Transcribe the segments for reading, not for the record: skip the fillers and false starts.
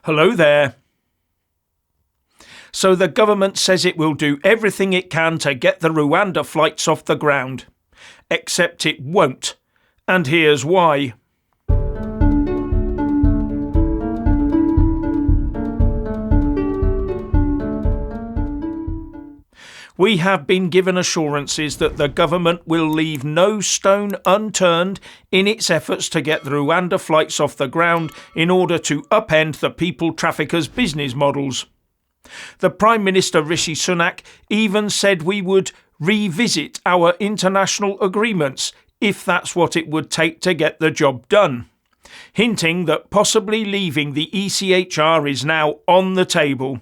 Hello there. So the government says it will do everything it can to get the Rwanda flights off the ground. Except it won't. And here's why. We have been given assurances that the government will leave no stone unturned in its efforts to get the Rwanda flights off the ground in order to upend the people traffickers' business models. The Prime Minister Rishi Sunak even said we would revisit our international agreements if that's what it would take to get the job done, hinting that possibly leaving the ECHR is now on the table.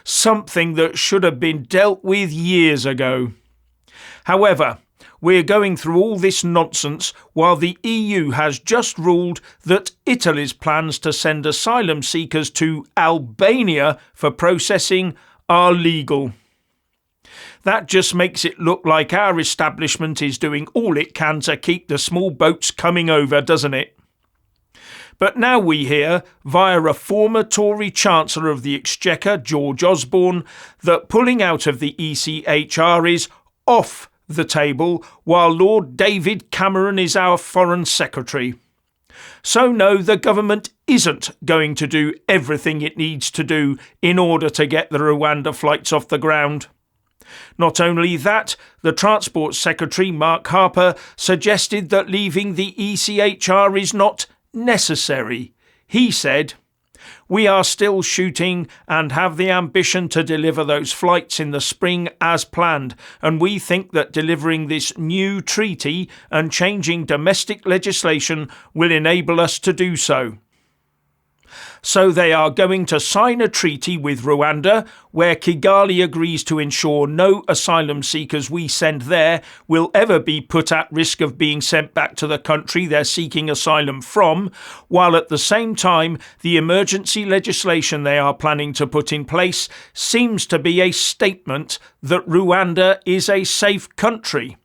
Something that should have been dealt with years ago. However, we're going through all this nonsense while the EU has just ruled that Italy's plans to send asylum seekers to Albania for processing are legal. That just makes it look like our establishment is doing all it can to keep the small boats coming over, doesn't it? But now we hear, via a former Tory Chancellor of the Exchequer, George Osborne, that pulling out of the ECHR is off the table, while Lord David Cameron is our Foreign Secretary. So no, the government isn't going to do everything it needs to do in order to get the Rwanda flights off the ground. Not only that, the Transport Secretary, Mark Harper, suggested that leaving the ECHR is not necessary. He said, "We are still shooting and have the ambition to deliver those flights in the spring as planned, and we think that delivering this new treaty and changing domestic legislation will enable us to do so." So they are going to sign a treaty with Rwanda where Kigali agrees to ensure no asylum seekers we send there will ever be put at risk of being sent back to the country they're seeking asylum from, while at the same time the emergency legislation they are planning to put in place seems to be a statement that Rwanda is a safe country.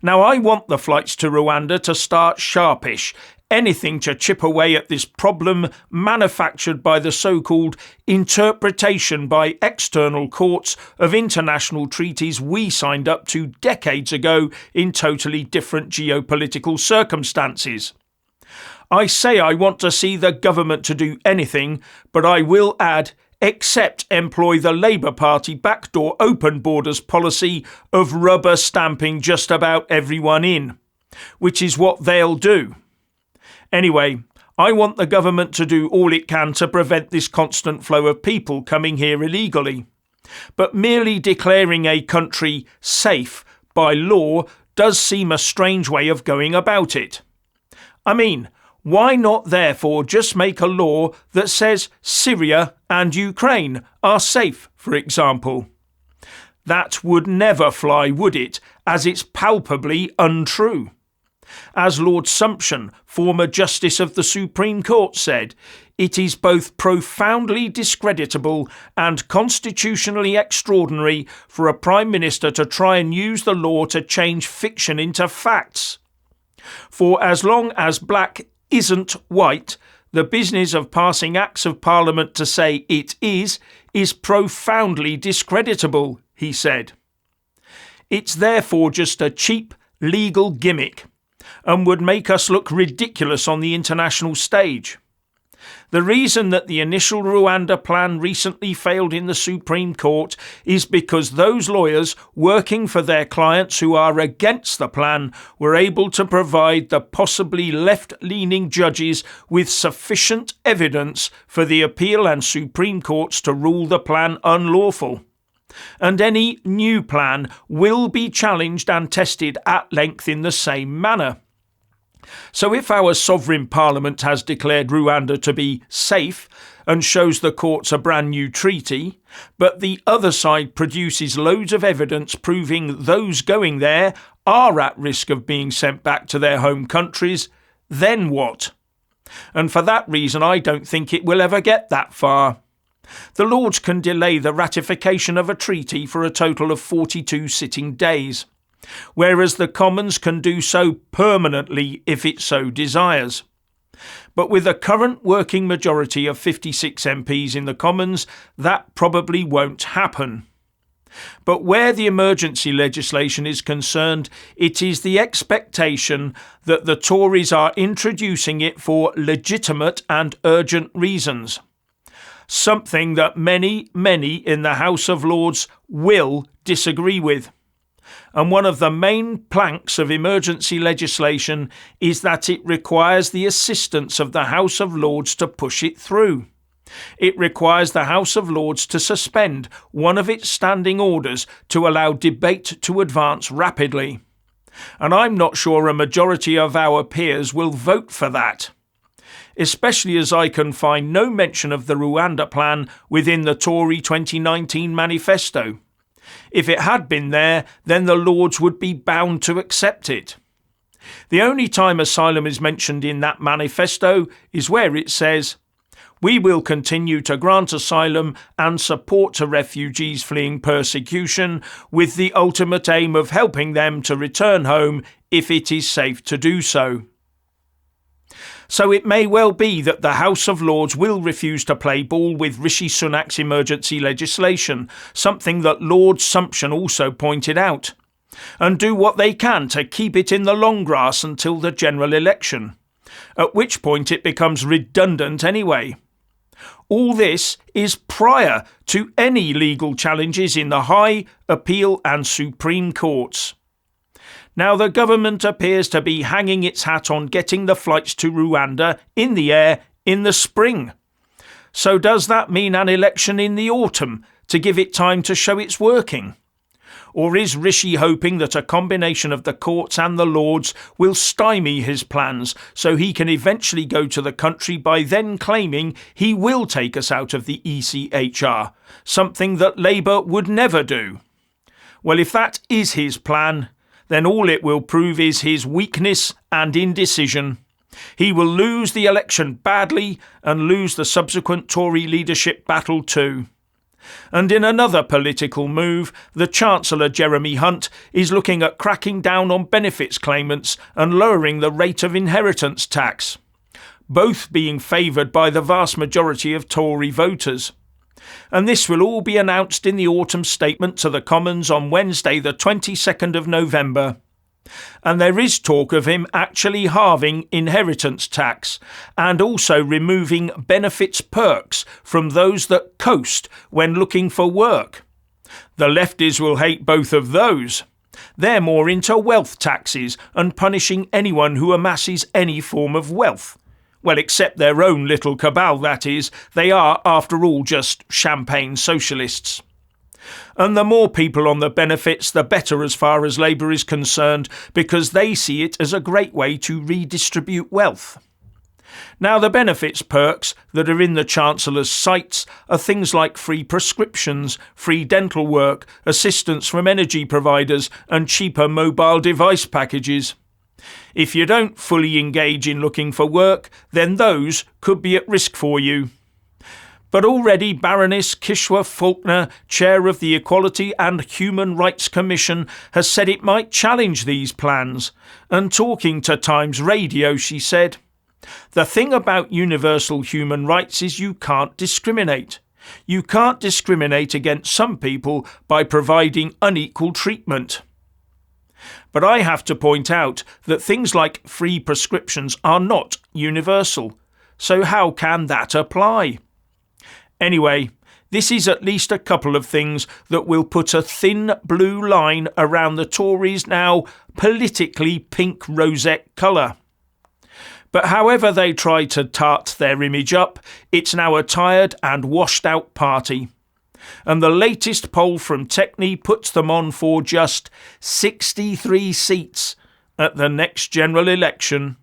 Now, I want the flights to Rwanda to start sharpish. Anything to chip away at this problem manufactured by the so-called interpretation by external courts of international treaties we signed up to decades ago in totally different geopolitical circumstances. I say I want to see the government to do anything, but I will add, except employ the Labour Party backdoor open borders policy of rubber stamping just about everyone in, which is what they'll do. Anyway, I want the government to do all it can to prevent this constant flow of people coming here illegally. But merely declaring a country safe by law does seem a strange way of going about it. I mean, why not therefore just make a law that says Syria and Ukraine are safe, for example? That would never fly, would it, as it's palpably untrue. As Lord Sumption, former Justice of the Supreme Court, said, it is both profoundly discreditable and constitutionally extraordinary for a Prime Minister to try and use the law to change fiction into facts. For as long as black isn't white, the business of passing Acts of Parliament to say it is profoundly discreditable, he said. It's therefore just a cheap legal gimmick, and would make us look ridiculous on the international stage. The reason that the initial Rwanda plan recently failed in the Supreme Court is because those lawyers working for their clients who are against the plan were able to provide the possibly left-leaning judges with sufficient evidence for the appeal and Supreme Courts to rule the plan unlawful. And any new plan will be challenged and tested at length in the same manner. So if our sovereign parliament has declared Rwanda to be safe and shows the courts a brand new treaty, but the other side produces loads of evidence proving those going there are at risk of being sent back to their home countries, then what? And for that reason, I don't think it will ever get that far. The Lords can delay the ratification of a treaty for a total of 42 sitting days, whereas the Commons can do so permanently if it so desires. But with a current working majority of 56 MPs in the Commons, that probably won't happen. But where the emergency legislation is concerned, it is the expectation that the Tories are introducing it for legitimate and urgent reasons. Something that many in the House of Lords will disagree with. And one of the main planks of emergency legislation is that it requires the assistance of the House of Lords to push it through. It requires the House of Lords to suspend one of its standing orders to allow debate to advance rapidly. And I'm not sure a majority of our peers will vote for that, especially as I can find no mention of the Rwanda plan within the Tory 2019 manifesto. If it had been there, then the Lords would be bound to accept it. The only time asylum is mentioned in that manifesto is where it says, "We will continue to grant asylum and support to refugees fleeing persecution with the ultimate aim of helping them to return home if it is safe to do so." So it may well be that the House of Lords will refuse to play ball with Rishi Sunak's emergency legislation, something that Lord Sumption also pointed out, and do what they can to keep it in the long grass until the general election, at which point it becomes redundant anyway. All this is prior to any legal challenges in the High, Appeal and Supreme Courts. Now the government appears to be hanging its hat on getting the flights to Rwanda in the air in the spring. So does that mean an election in the autumn to give it time to show it's working? Or is Rishi hoping that a combination of the courts and the Lords will stymie his plans so he can eventually go to the country by then claiming he will take us out of the ECHR, something that Labour would never do? Well, if that is his plan, then all it will prove is his weakness and indecision. He will lose the election badly and lose the subsequent Tory leadership battle too. And in another political move, the Chancellor Jeremy Hunt is looking at cracking down on benefits claimants and lowering the rate of inheritance tax, both being favoured by the vast majority of Tory voters. And this will all be announced in the autumn statement to the Commons on Wednesday the 22nd of November. And there is talk of him actually halving inheritance tax and also removing benefits perks from those that coast when looking for work. The lefties will hate both of those. They're more into wealth taxes and punishing anyone who amasses any form of wealth. Well, except their own little cabal, that is. They are, after all, just champagne socialists. And the more people on the benefits, the better as far as Labour is concerned, because they see it as a great way to redistribute wealth. Now, the benefits perks that are in the Chancellor's sights are things like free prescriptions, free dental work, assistance from energy providers, and cheaper mobile device packages. If you don't fully engage in looking for work, then those could be at risk for you. But already Baroness Kishwa Faulkner, chair of the Equality and Human Rights Commission, has said it might challenge these plans. And talking to Times Radio, she said, "The thing about universal human rights is you can't discriminate. You can't discriminate against some people by providing unequal treatment." But I have to point out that things like free prescriptions are not universal. So how can that apply? Anyway, this is at least a couple of things that will put a thin blue line around the Tories' now politically pink rosette colour. But however they try to tart their image up, it's now a tired and washed out party. And the latest poll from Techni puts them on for just 63 seats at the next general election.